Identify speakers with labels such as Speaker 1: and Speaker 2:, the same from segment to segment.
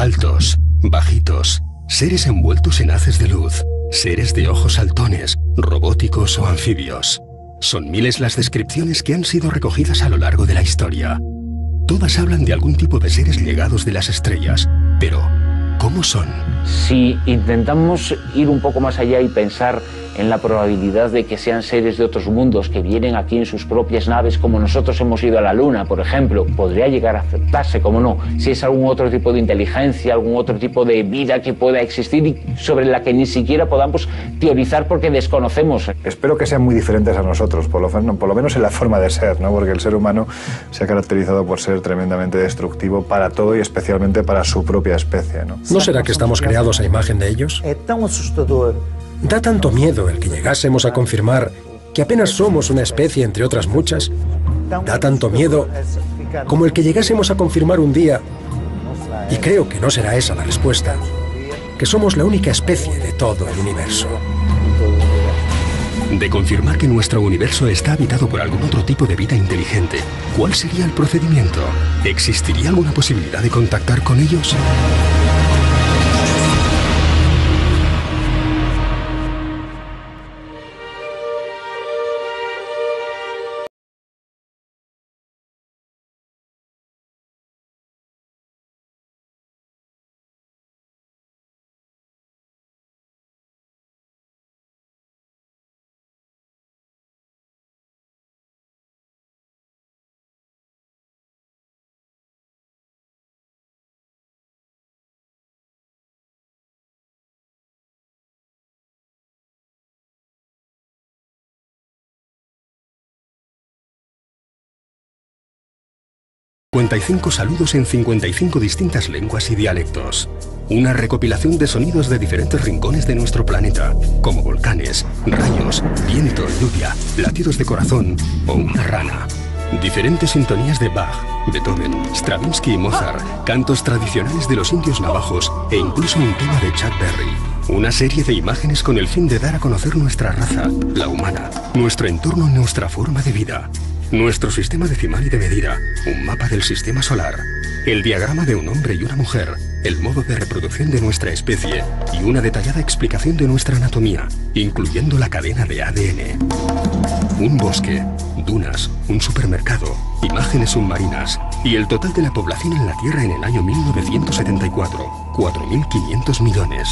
Speaker 1: Altos, bajitos, seres envueltos en haces de luz, seres de ojos saltones, robóticos o anfibios. Son miles las descripciones que han sido recogidas a lo largo de la historia. Todas hablan de algún tipo de seres llegados de las estrellas, pero ¿cómo son?
Speaker 2: Si intentamos ir un poco más allá y pensar en la probabilidad de que sean seres de otros mundos que vienen aquí en sus propias naves, como nosotros hemos ido a la Luna, por ejemplo, podría llegar a aceptarse, como no, si es algún otro tipo de inteligencia, algún otro tipo de vida que pueda existir y sobre la que ni siquiera podamos teorizar porque desconocemos.
Speaker 3: Espero que sean muy diferentes a nosotros, por lo menos en la forma de ser, ¿no? Porque el ser humano se ha caracterizado por ser tremendamente destructivo para todo y especialmente para su propia especie, ¿no?
Speaker 4: ¿No será que estamos creados a imagen de ellos? Da tanto miedo el que llegásemos a confirmar que apenas somos una especie entre otras muchas. Da tanto miedo como el que llegásemos a confirmar un día, y creo que no será esa la respuesta, que somos la única especie de todo el universo.
Speaker 1: De confirmar que nuestro universo está habitado por algún otro tipo de vida inteligente, ¿cuál sería el procedimiento? ¿Existiría alguna posibilidad de contactar con ellos? ...55 saludos en 55 distintas lenguas y dialectos. Una recopilación de sonidos de diferentes rincones de nuestro planeta, como volcanes, rayos, viento, lluvia, latidos de corazón o una rana. Diferentes sintonías de Bach, Beethoven, Stravinsky y Mozart, cantos tradicionales de los indios navajos e incluso un tema de Chuck Berry. Una serie de imágenes con el fin de dar a conocer nuestra raza, la humana, nuestro entorno y nuestra forma de vida. Nuestro sistema decimal y de medida, un mapa del sistema solar, el diagrama de un hombre y una mujer, el modo de reproducción de nuestra especie y una detallada explicación de nuestra anatomía, incluyendo la cadena de ADN. Un bosque, dunas, un supermercado, imágenes submarinas y el total de la población en la Tierra en el año 1974, 4.500 millones.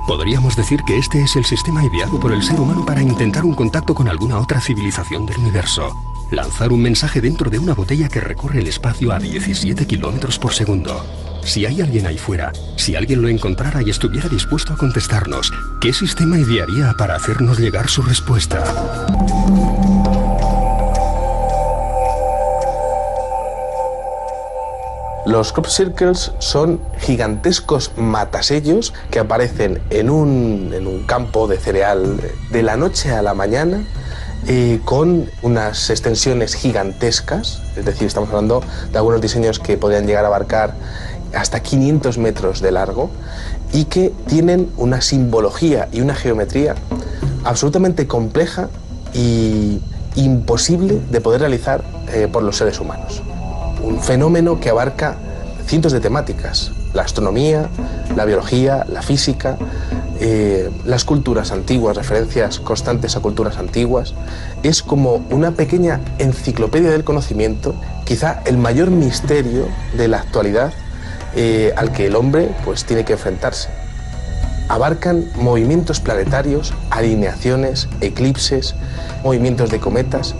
Speaker 1: Podríamos decir que este es el sistema ideado por el ser humano para intentar un contacto con alguna otra civilización del universo. Lanzar un mensaje dentro de una botella que recorre el espacio a 17 kilómetros por segundo. Si hay alguien ahí fuera, si alguien lo encontrara y estuviera dispuesto a contestarnos, ¿qué sistema idearía para hacernos llegar su respuesta?
Speaker 5: Los crop circles son gigantescos matasellos que aparecen en un campo de cereal de la noche a la mañana, con unas extensiones gigantescas, es decir, estamos hablando de algunos diseños que podrían llegar a abarcar hasta 500 metros de largo y que tienen una simbología y una geometría absolutamente compleja y imposible de poder realizar por los seres humanos. Un fenómeno que abarca cientos de temáticas: la astronomía, la biología, la física, las culturas antiguas, referencias constantes a culturas antiguas. Es como una pequeña enciclopedia del conocimiento, quizá el mayor misterio de la actualidad al que el hombre pues tiene que enfrentarse. Abarcan movimientos planetarios, alineaciones, eclipses, movimientos de cometas.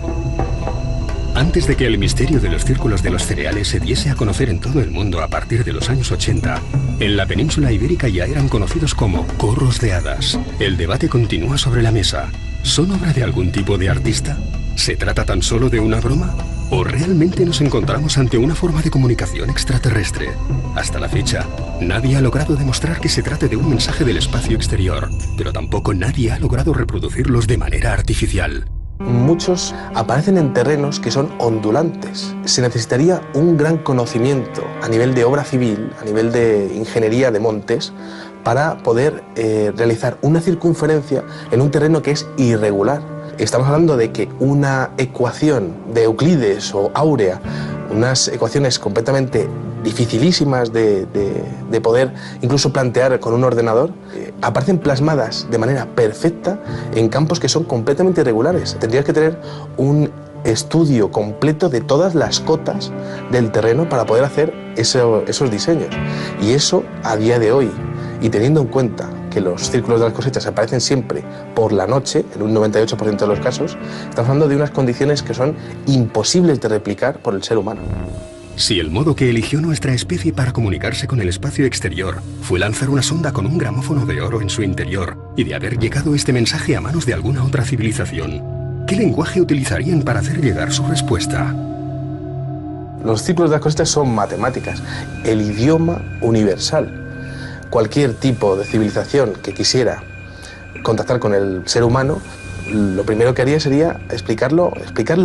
Speaker 1: Antes de que el misterio de los círculos de los cereales se diese a conocer en todo el mundo a partir de los años 80, en la península ibérica ya eran conocidos como corros de hadas. El debate continúa sobre la mesa. ¿Son obra de algún tipo de artista? ¿Se trata tan solo de una broma? ¿O realmente nos encontramos ante una forma de comunicación extraterrestre? Hasta la fecha, nadie ha logrado demostrar que se trate de un mensaje del espacio exterior, pero tampoco nadie ha logrado reproducirlos de manera artificial.
Speaker 5: Muchos aparecen en terrenos que son ondulantes. Se necesitaría un gran conocimiento a nivel de obra civil, a nivel de ingeniería de montes, para poder realizar una circunferencia en un terreno que es irregular. Estamos hablando de que una ecuación de Euclides o áurea unas ecuaciones completamente dificilísimas de poder incluso plantear con un ordenador, aparecen plasmadas de manera perfecta en campos que son completamente irregulares. Tendrías que tener un estudio completo de todas las cotas del terreno para poder hacer esos diseños. Y eso, a día de hoy, y teniendo en cuenta que los círculos de las cosechas aparecen siempre por la noche, en un 98% de los casos, estamos hablando de unas condiciones que son imposibles de replicar por el ser humano.
Speaker 1: Si el modo que eligió nuestra especie para comunicarse con el espacio exterior fue lanzar una sonda con un gramófono de oro en su interior y de haber llegado este mensaje a manos de alguna otra civilización, ¿qué lenguaje utilizarían para hacer llegar su respuesta?
Speaker 5: Los círculos de las cosechas son matemáticas, el idioma universal. Cualquier tipo de civilización que quisiera contactar con el ser humano, lo primero que haría sería explicar lo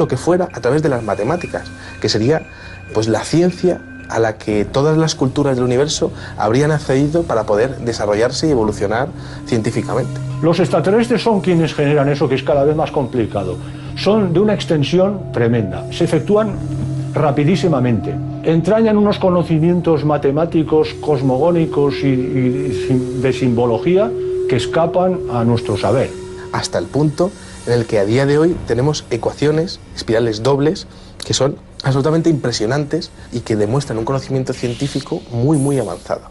Speaker 5: que fuera a través de las matemáticas, que sería pues la ciencia a la que todas las culturas del universo habrían accedido para poder desarrollarse y evolucionar científicamente.
Speaker 6: Los extraterrestres son quienes generan eso, que es cada vez más complicado. Son de una extensión tremenda, se efectúan rapidísimamente, entrañan unos conocimientos matemáticos, cosmogónicos y de simbología que escapan a nuestro saber.
Speaker 5: Hasta el punto en el que a día de hoy tenemos ecuaciones, espirales dobles, que son absolutamente impresionantes y que demuestran un conocimiento científico muy avanzado.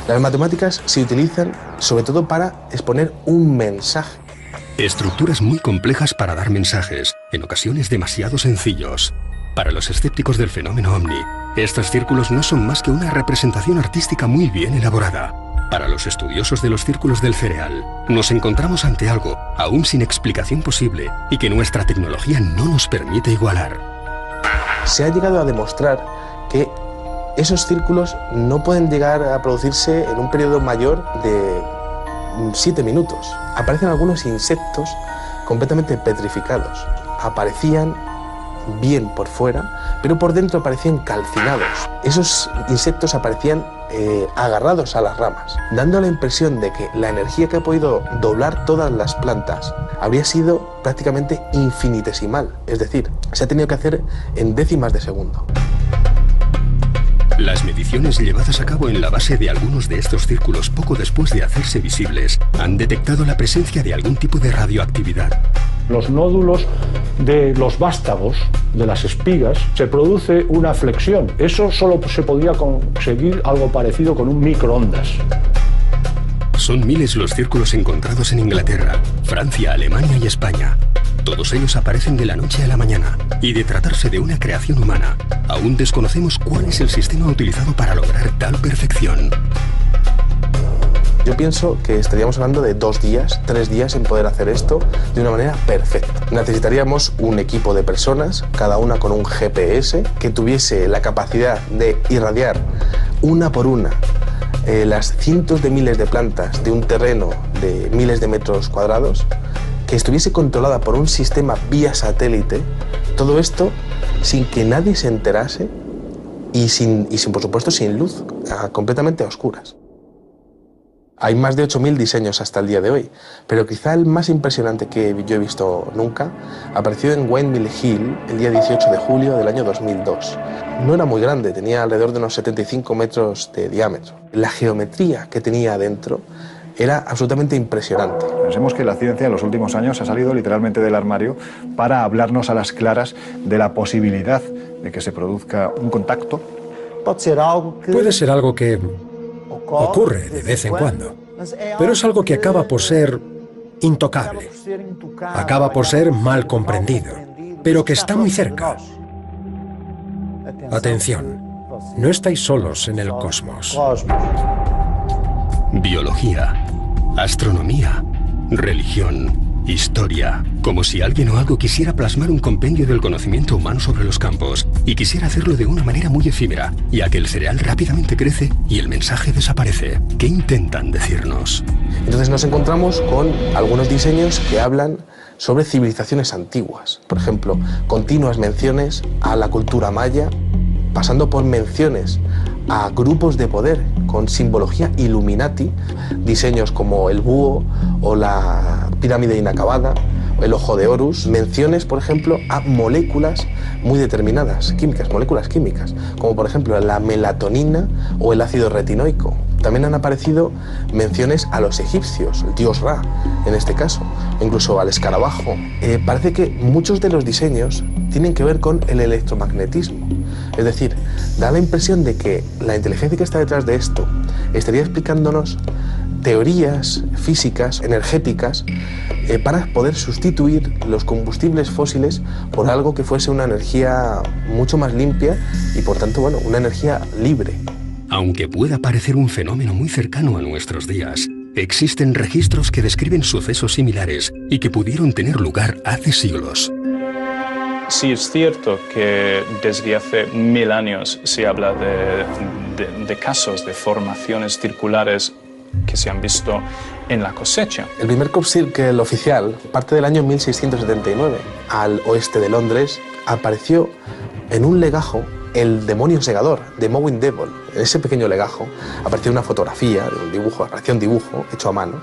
Speaker 5: Las matemáticas se utilizan sobre todo para exponer un mensaje.
Speaker 1: Estructuras muy complejas para dar mensajes, en ocasiones demasiado sencillos. Para los escépticos del fenómeno OVNI, estos círculos no son más que una representación artística muy bien elaborada. Para los estudiosos de los círculos del cereal, nos encontramos ante algo aún sin explicación posible y que nuestra tecnología no nos permite igualar.
Speaker 5: Se ha llegado a demostrar que esos círculos no pueden llegar a producirse en un periodo mayor de 7 minutos. Aparecen algunos insectos completamente petrificados. Aparecían bien por fuera, pero por dentro aparecían calcinados. Esos insectos aparecían agarrados a las ramas, dando la impresión de que la energía que ha podido doblar todas las plantas habría sido prácticamente infinitesimal, es decir, se ha tenido que hacer en décimas de segundo.
Speaker 1: Las mediciones llevadas a cabo en la base de algunos de estos círculos poco después de hacerse visibles han detectado la presencia de algún tipo de radioactividad.
Speaker 6: Los nódulos de los vástagos, de las espigas, se produce una flexión. Eso solo se podía conseguir algo parecido con un microondas.
Speaker 1: Son miles los círculos encontrados en Inglaterra, Francia, Alemania y España. Todos ellos aparecen de la noche a la mañana, y de tratarse de una creación humana, aún desconocemos cuál es el sistema utilizado para lograr tal perfección.
Speaker 5: Yo pienso que estaríamos hablando de 2 días, 3 días en poder hacer esto de una manera perfecta. Necesitaríamos un equipo de personas, cada una con un GPS, que tuviese la capacidad de irradiar una por una las cientos de miles de plantas de un terreno de miles de metros cuadrados, que estuviese controlada por un sistema vía satélite, todo esto sin que nadie se enterase y sin por supuesto, sin luz, completamente a oscuras. Hay más de 8.000 diseños hasta el día de hoy, pero quizá el más impresionante que yo he visto nunca apareció en Windmill Hill el día 18 de julio del año 2002. No era muy grande, tenía alrededor de unos 75 metros de diámetro. La geometría que tenía adentro era absolutamente impresionante.
Speaker 3: Pensemos que la ciencia en los últimos años ha salido literalmente del armario para hablarnos a las claras de la posibilidad de que se produzca un contacto.
Speaker 4: Puede ser algo que ocurre de vez en cuando, pero es algo que acaba por ser intocable, acaba por ser mal comprendido, pero que está muy cerca. Atención, no estáis solos en el cosmos.
Speaker 1: Biología, astronomía, religión, historia. Como si alguien o algo quisiera plasmar un compendio del conocimiento humano sobre los campos y quisiera hacerlo de una manera muy efímera, ya que el cereal rápidamente crece y el mensaje desaparece. ¿Qué intentan decirnos?
Speaker 5: Entonces nos encontramos con algunos diseños que hablan sobre civilizaciones antiguas. Por ejemplo, continuas menciones a la cultura maya, pasando por menciones a grupos de poder con simbología Illuminati, diseños como el búho o la pirámide inacabada, el ojo de Horus, menciones, por ejemplo, a moléculas muy determinadas, químicas, moléculas químicas, como por ejemplo la melatonina o el ácido retinoico. También han aparecido menciones a los egipcios, el dios Ra, en este caso, incluso al escarabajo. Parece que muchos de los diseños tienen que ver con el electromagnetismo. Es decir, da la impresión de que la inteligencia que está detrás de esto estaría explicándonos teorías físicas, energéticas, para poder sustituir los combustibles fósiles por algo que fuese una energía mucho más limpia y, por tanto, bueno, una energía libre.
Speaker 1: Aunque pueda parecer un fenómeno muy cercano a nuestros días, existen registros que describen sucesos similares y que pudieron tener lugar hace siglos.
Speaker 7: Sí, es cierto que desde hace 1000 años se habla de casos de formaciones circulares que se han visto en la cosecha.
Speaker 5: El primer crop circle oficial parte del año 1679. Al oeste de Londres apareció en un legajo el demonio segador, The Mowing Devil. En ese pequeño legajo apareció una fotografía de un dibujo, apareció un dibujo hecho a mano,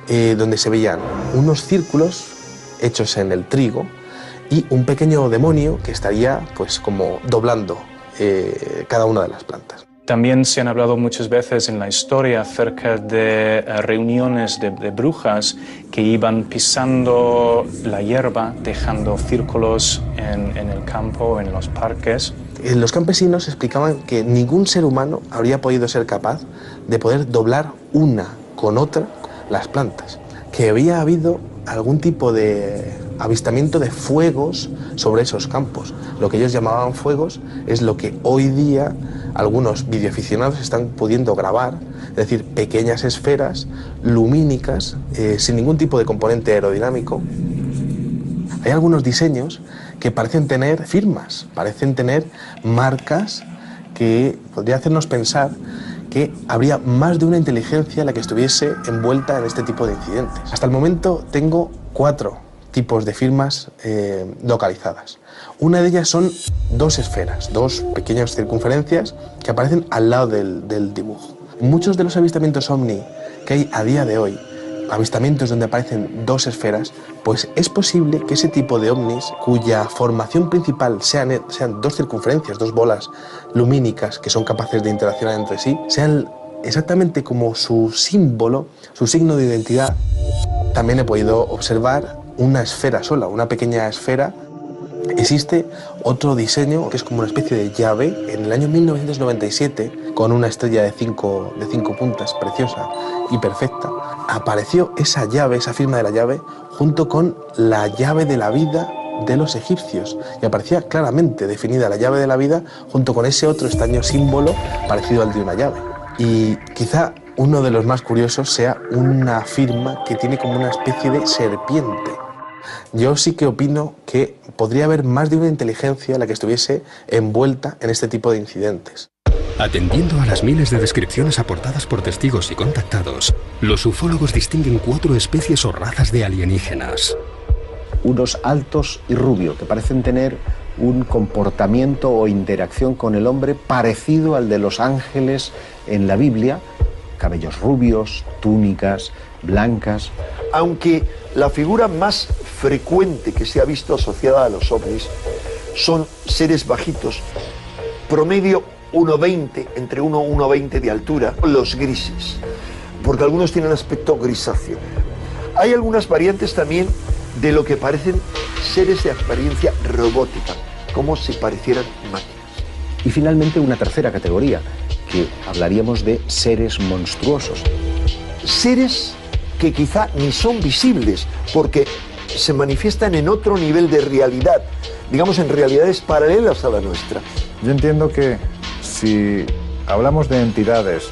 Speaker 5: donde se veían unos círculos hechos en el trigo y un pequeño demonio que estaría pues como doblando cada una de las plantas.
Speaker 7: También se han hablado muchas veces en la historia acerca de reuniones de brujas que iban pisando la hierba, dejando círculos en el campo, en los parques.
Speaker 5: Los campesinos explicaban que ningún ser humano habría podido ser capaz de poder doblar una con otra las plantas, que había habido algún tipo de avistamiento de fuegos sobre esos campos. Lo que ellos llamaban fuegos es lo que hoy día algunos videoaficionados están pudiendo grabar, es decir, pequeñas esferas lumínicas sin ningún tipo de componente aerodinámico. Hay algunos diseños que parecen tener firmas, parecen tener marcas que podría hacernos pensar que habría más de una inteligencia la que estuviese envuelta en este tipo de incidentes. Hasta el momento tengo 4 tipos de firmas localizadas. Una de ellas son 2 esferas, 2 pequeñas circunferencias que aparecen al lado del dibujo. Muchos de los avistamientos ovni que hay a día de hoy, avistamientos donde aparecen 2 esferas, pues es posible que ese tipo de ovnis, cuya formación principal sean 2 circunferencias, 2 bolas lumínicas que son capaces de interaccionar entre sí, sean exactamente como su símbolo, su signo de identidad. También he podido observar una esfera sola, una pequeña esfera. Existe otro diseño que es como una especie de llave. En el año 1997, con una estrella de 5 puntas preciosa y perfecta, apareció esa llave, esa firma de la llave, junto con la llave de la vida de los egipcios. Y aparecía claramente definida la llave de la vida junto con ese otro extraño símbolo parecido al de una llave. Y quizá uno de los más curiosos sea una firma que tiene como una especie de serpiente. Yo sí que opino que podría haber más de una inteligencia la que estuviese envuelta en este tipo de incidentes.
Speaker 1: Atendiendo a las miles de descripciones aportadas por testigos y contactados, los ufólogos distinguen 4 especies o razas de alienígenas.
Speaker 8: Unos altos y rubios, que parecen tener un comportamiento o interacción con el hombre parecido al de los ángeles en la Biblia, cabellos rubios, túnicas blancas.
Speaker 9: Aunque la figura más frecuente que se ha visto asociada a los ovnis son seres bajitos, promedio 1,20, entre 1 y 1,20 de altura, los grises, porque algunos tienen aspecto grisáceo. Hay algunas variantes también de lo que parecen seres de apariencia robótica, como si parecieran máquinas.
Speaker 8: Y finalmente una tercera categoría, que hablaríamos de seres monstruosos.
Speaker 9: Seres que quizá ni son visibles, porque se manifiestan en otro nivel de realidad, digamos en realidades paralelas a la nuestra.
Speaker 3: Yo entiendo que si hablamos de entidades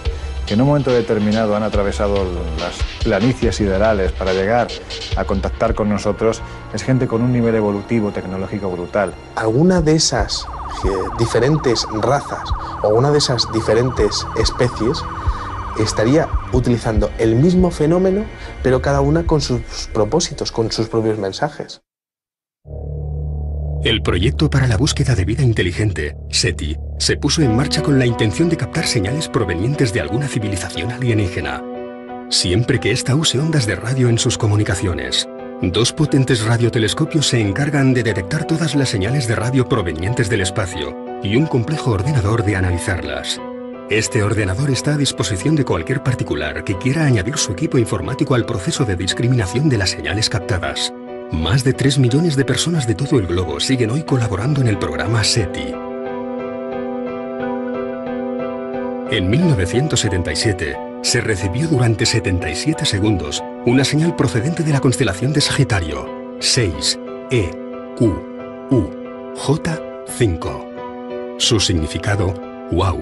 Speaker 3: que en un momento determinado han atravesado las planicies siderales para llegar a contactar con nosotros, es gente con un nivel evolutivo, tecnológico brutal.
Speaker 5: Alguna de esas diferentes razas o una de esas diferentes especies estaría utilizando el mismo fenómeno, pero cada una con sus propósitos, con sus propios mensajes.
Speaker 1: El proyecto para la búsqueda de vida inteligente, SETI, se puso en marcha con la intención de captar señales provenientes de alguna civilización alienígena, siempre que ésta use ondas de radio en sus comunicaciones. 2 potentes radiotelescopios se encargan de detectar todas las señales de radio provenientes del espacio y un complejo ordenador de analizarlas. Este ordenador está a disposición de cualquier particular que quiera añadir su equipo informático al proceso de discriminación de las señales captadas. Más de 3 millones de personas de todo el globo siguen hoy colaborando en el programa SETI. En 1977, se recibió durante 77 segundos una señal procedente de la constelación de Sagitario, 6 EQUJ5. Su significado, wow.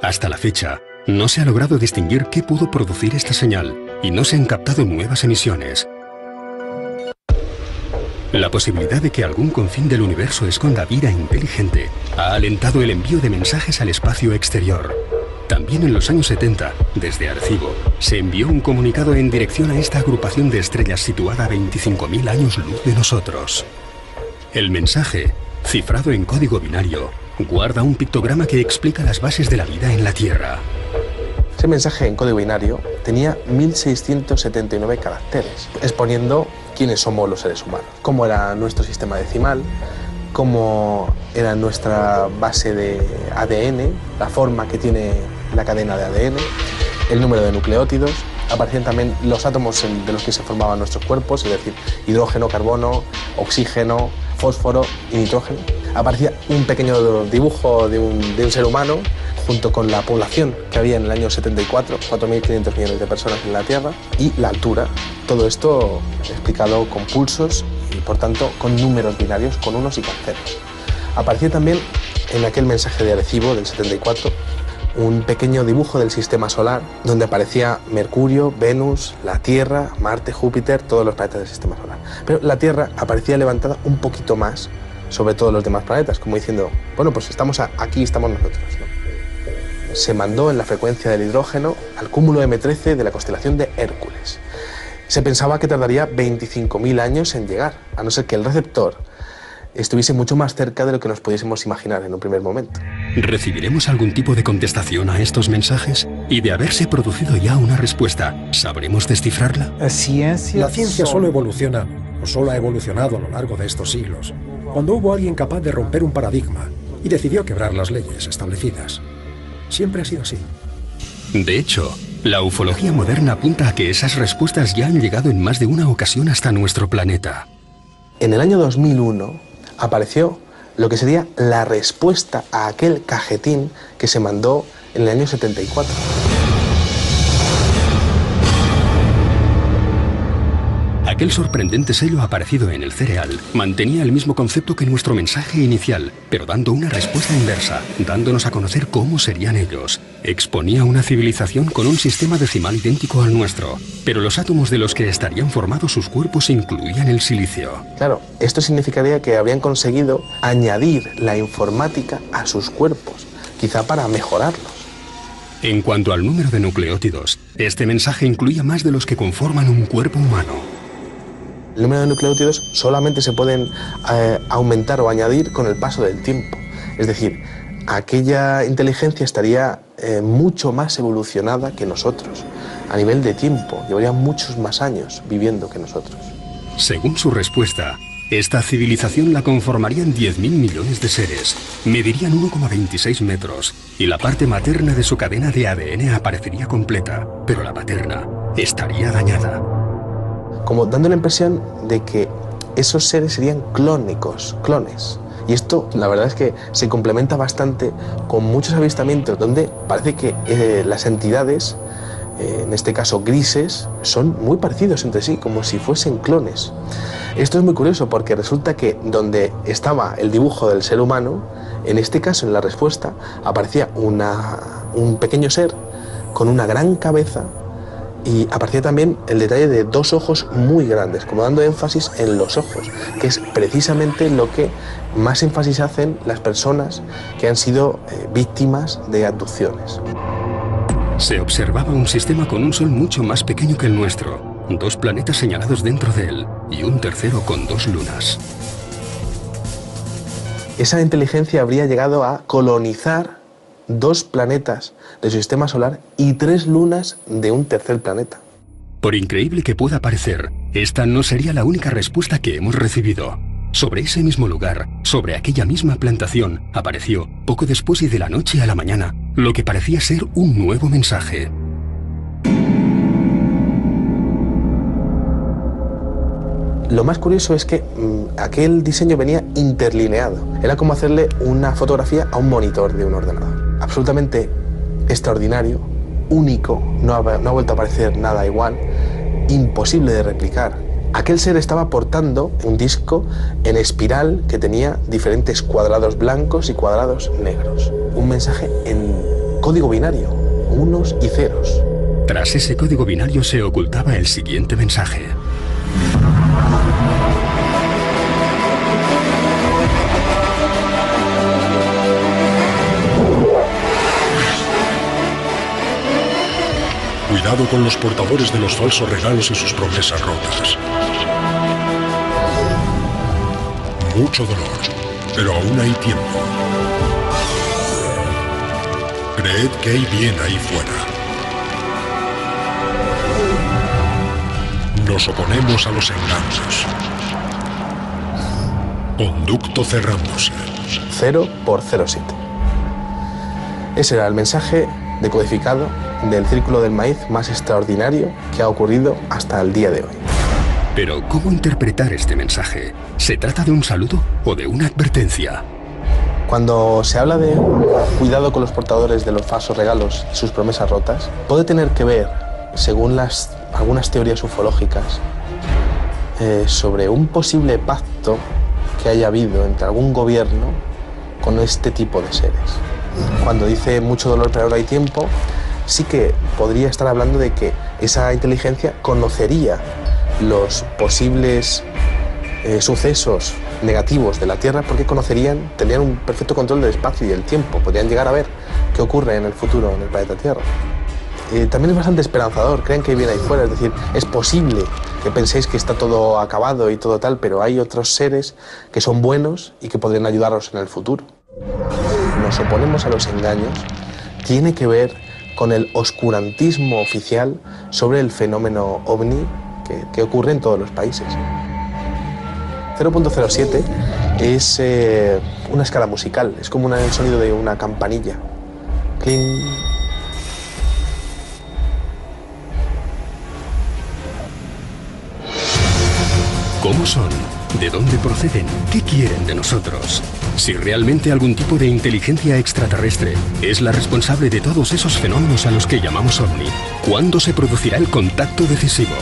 Speaker 1: Hasta la fecha, no se ha logrado distinguir qué pudo producir esta señal y no se han captado nuevas emisiones. La posibilidad de que algún confín del universo esconda vida inteligente ha alentado el envío de mensajes al espacio exterior. También en los años 70, desde Arecibo, se envió un comunicado en dirección a esta agrupación de estrellas situada a 25.000 años luz de nosotros. El mensaje, cifrado en código binario, guarda un pictograma que explica las bases de la vida en la Tierra.
Speaker 5: Ese mensaje en código binario tenía 1679 caracteres, exponiendo quiénes somos los seres humanos, cómo era nuestro sistema decimal, cómo era nuestra base de ADN, la forma que tiene la cadena de ADN, el número de nucleótidos. Aparecían también los átomos de los que se formaban nuestros cuerpos, es decir, hidrógeno, carbono, oxígeno, fósforo y nitrógeno. Aparecía un pequeño dibujo de un ser humano junto con la población que había en el año 74, 4.500 millones de personas en la Tierra, y la altura. Todo esto explicado con pulsos y, por tanto, con números binarios, con unos y con ceros. Aparecía también en aquel mensaje de Arecibo del 74 un pequeño dibujo del sistema solar donde aparecía Mercurio, Venus, la Tierra, Marte, Júpiter, todos los planetas del sistema solar. Pero la Tierra aparecía levantada un poquito más sobre todos los demás planetas, como diciendo, bueno, pues estamos aquí, estamos nosotros, ¿no? Se mandó en la frecuencia del hidrógeno al cúmulo M13 de la constelación de Hércules. Se pensaba que tardaría 25.000 años en llegar, a no ser que el receptor estuviese mucho más cerca de lo que nos pudiésemos imaginar en un primer momento.
Speaker 1: ¿Recibiremos algún tipo de contestación a estos mensajes? Y de haberse producido ya una respuesta, ¿sabremos descifrarla?
Speaker 4: La ciencia solo evoluciona, o solo ha evolucionado a lo largo de estos siglos, cuando hubo alguien capaz de romper un paradigma y decidió quebrar las leyes establecidas. Siempre ha sido así.
Speaker 1: De hecho, la ufología moderna apunta a que esas respuestas ya han llegado en más de una ocasión hasta nuestro planeta.
Speaker 5: En el año 2001 apareció lo que sería la respuesta a aquel cajetín que se mandó en el año 74.
Speaker 1: Aquel sorprendente sello aparecido en el cereal mantenía el mismo concepto que nuestro mensaje inicial, pero dando una respuesta inversa, dándonos a conocer cómo serían ellos. Exponía una civilización con un sistema decimal idéntico al nuestro, pero los átomos de los que estarían formados sus cuerpos incluían el silicio.
Speaker 5: Claro, esto significaría que habrían conseguido añadir la informática a sus cuerpos, quizá para mejorarlos.
Speaker 1: En cuanto al número de nucleótidos, este mensaje incluía más de los que conforman un cuerpo humano.
Speaker 5: El número de nucleótidos solamente se pueden aumentar o añadir con el paso del tiempo. Es decir, aquella inteligencia estaría mucho más evolucionada que nosotros. A nivel de tiempo, llevaría muchos más años viviendo que nosotros.
Speaker 1: Según su respuesta, esta civilización la conformarían 10.000 millones de seres, medirían 1,26 metros y la parte materna de su cadena de ADN aparecería completa, pero la paterna estaría dañada.
Speaker 5: Como dando la impresión de que esos seres serían clones. Y esto, la verdad es que se complementa bastante con muchos avistamientos donde parece que las entidades, en este caso grises, son muy parecidos entre sí, como si fuesen clones. Esto es muy curioso porque resulta que donde estaba el dibujo del ser humano, en este caso en la respuesta, aparecía un pequeño ser con una gran cabeza. Y aparecía también el detalle de 2 ojos muy grandes, como dando énfasis en los ojos, que es precisamente lo que más énfasis hacen las personas que han sido víctimas de abducciones.
Speaker 1: Se observaba un sistema con un sol mucho más pequeño que el nuestro, 2 planetas señalados dentro de él y un tercero con 2 lunas.
Speaker 5: Esa inteligencia habría llegado a colonizar 2 planetas de su sistema solar y 3 lunas de un tercer planeta.
Speaker 1: Por increíble que pueda parecer, esta no sería la única respuesta que hemos recibido. Sobre ese mismo lugar, sobre aquella misma plantación, apareció, poco después y de la noche a la mañana, lo que parecía ser un nuevo mensaje.
Speaker 5: Lo más curioso es que aquel diseño venía interlineado. Era como hacerle una fotografía a un monitor de un ordenador. Absolutamente extraordinario, único, no ha vuelto a aparecer nada igual, imposible de replicar. Aquel ser estaba portando un disco en espiral que tenía diferentes cuadrados blancos y cuadrados negros. Un mensaje en código binario, unos y ceros.
Speaker 1: Tras ese código binario se ocultaba el siguiente mensaje.
Speaker 4: Cuidado con los portadores de los falsos regalos y sus promesas rotas. Mucho dolor, pero aún hay tiempo. Creed que hay bien ahí fuera. Nos oponemos a los engaños. Conducto cerrándose.
Speaker 5: 0 por 07. Ese era el mensaje decodificado del Círculo del Maíz más extraordinario que ha ocurrido hasta el día de hoy.
Speaker 1: Pero, ¿cómo interpretar este mensaje? ¿Se trata de un saludo o de una advertencia?
Speaker 5: Cuando se habla de cuidado con los portadores de los falsos regalos y sus promesas rotas, puede tener que ver, según algunas teorías ufológicas, sobre un posible pacto que haya habido entre algún gobierno con este tipo de seres. Cuando dice mucho dolor pero ahora hay tiempo, sí que podría estar hablando de que esa inteligencia conocería los posibles sucesos negativos de la Tierra porque tendrían un perfecto control del espacio y del tiempo, podrían llegar a ver qué ocurre en el futuro en el planeta Tierra. También es bastante esperanzador, creen que viene ahí fuera, es decir, es posible que penséis que está todo acabado y todo tal, pero hay otros seres que son buenos y que podrían ayudaros en el futuro. Nos oponemos a los engaños, tiene que ver con el oscurantismo oficial sobre el fenómeno ovni que ocurre en todos los países. 0.07 es una escala musical, es como el sonido de una campanilla. Cling.
Speaker 1: ¿Cómo son? ¿De dónde proceden? ¿Qué quieren de nosotros? Si realmente algún tipo de inteligencia extraterrestre es la responsable de todos esos fenómenos a los que llamamos ovni, ¿cuándo se producirá el contacto decisivo?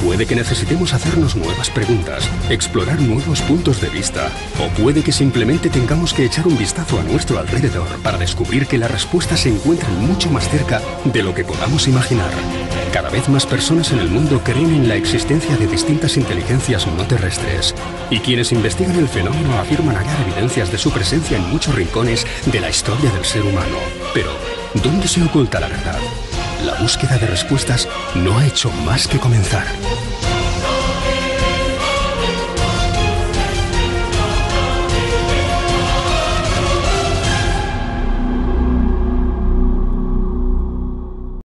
Speaker 1: Puede que necesitemos hacernos nuevas preguntas, explorar nuevos puntos de vista, o puede que simplemente tengamos que echar un vistazo a nuestro alrededor para descubrir que las respuestas se encuentran mucho más cerca de lo que podamos imaginar. Cada vez más personas en el mundo creen en la existencia de distintas inteligencias no terrestres, y quienes investigan el fenómeno afirman hallar evidencias de su presencia en muchos rincones de la historia del ser humano. Pero, ¿dónde se oculta la verdad? La búsqueda de respuestas no ha hecho más que comenzar.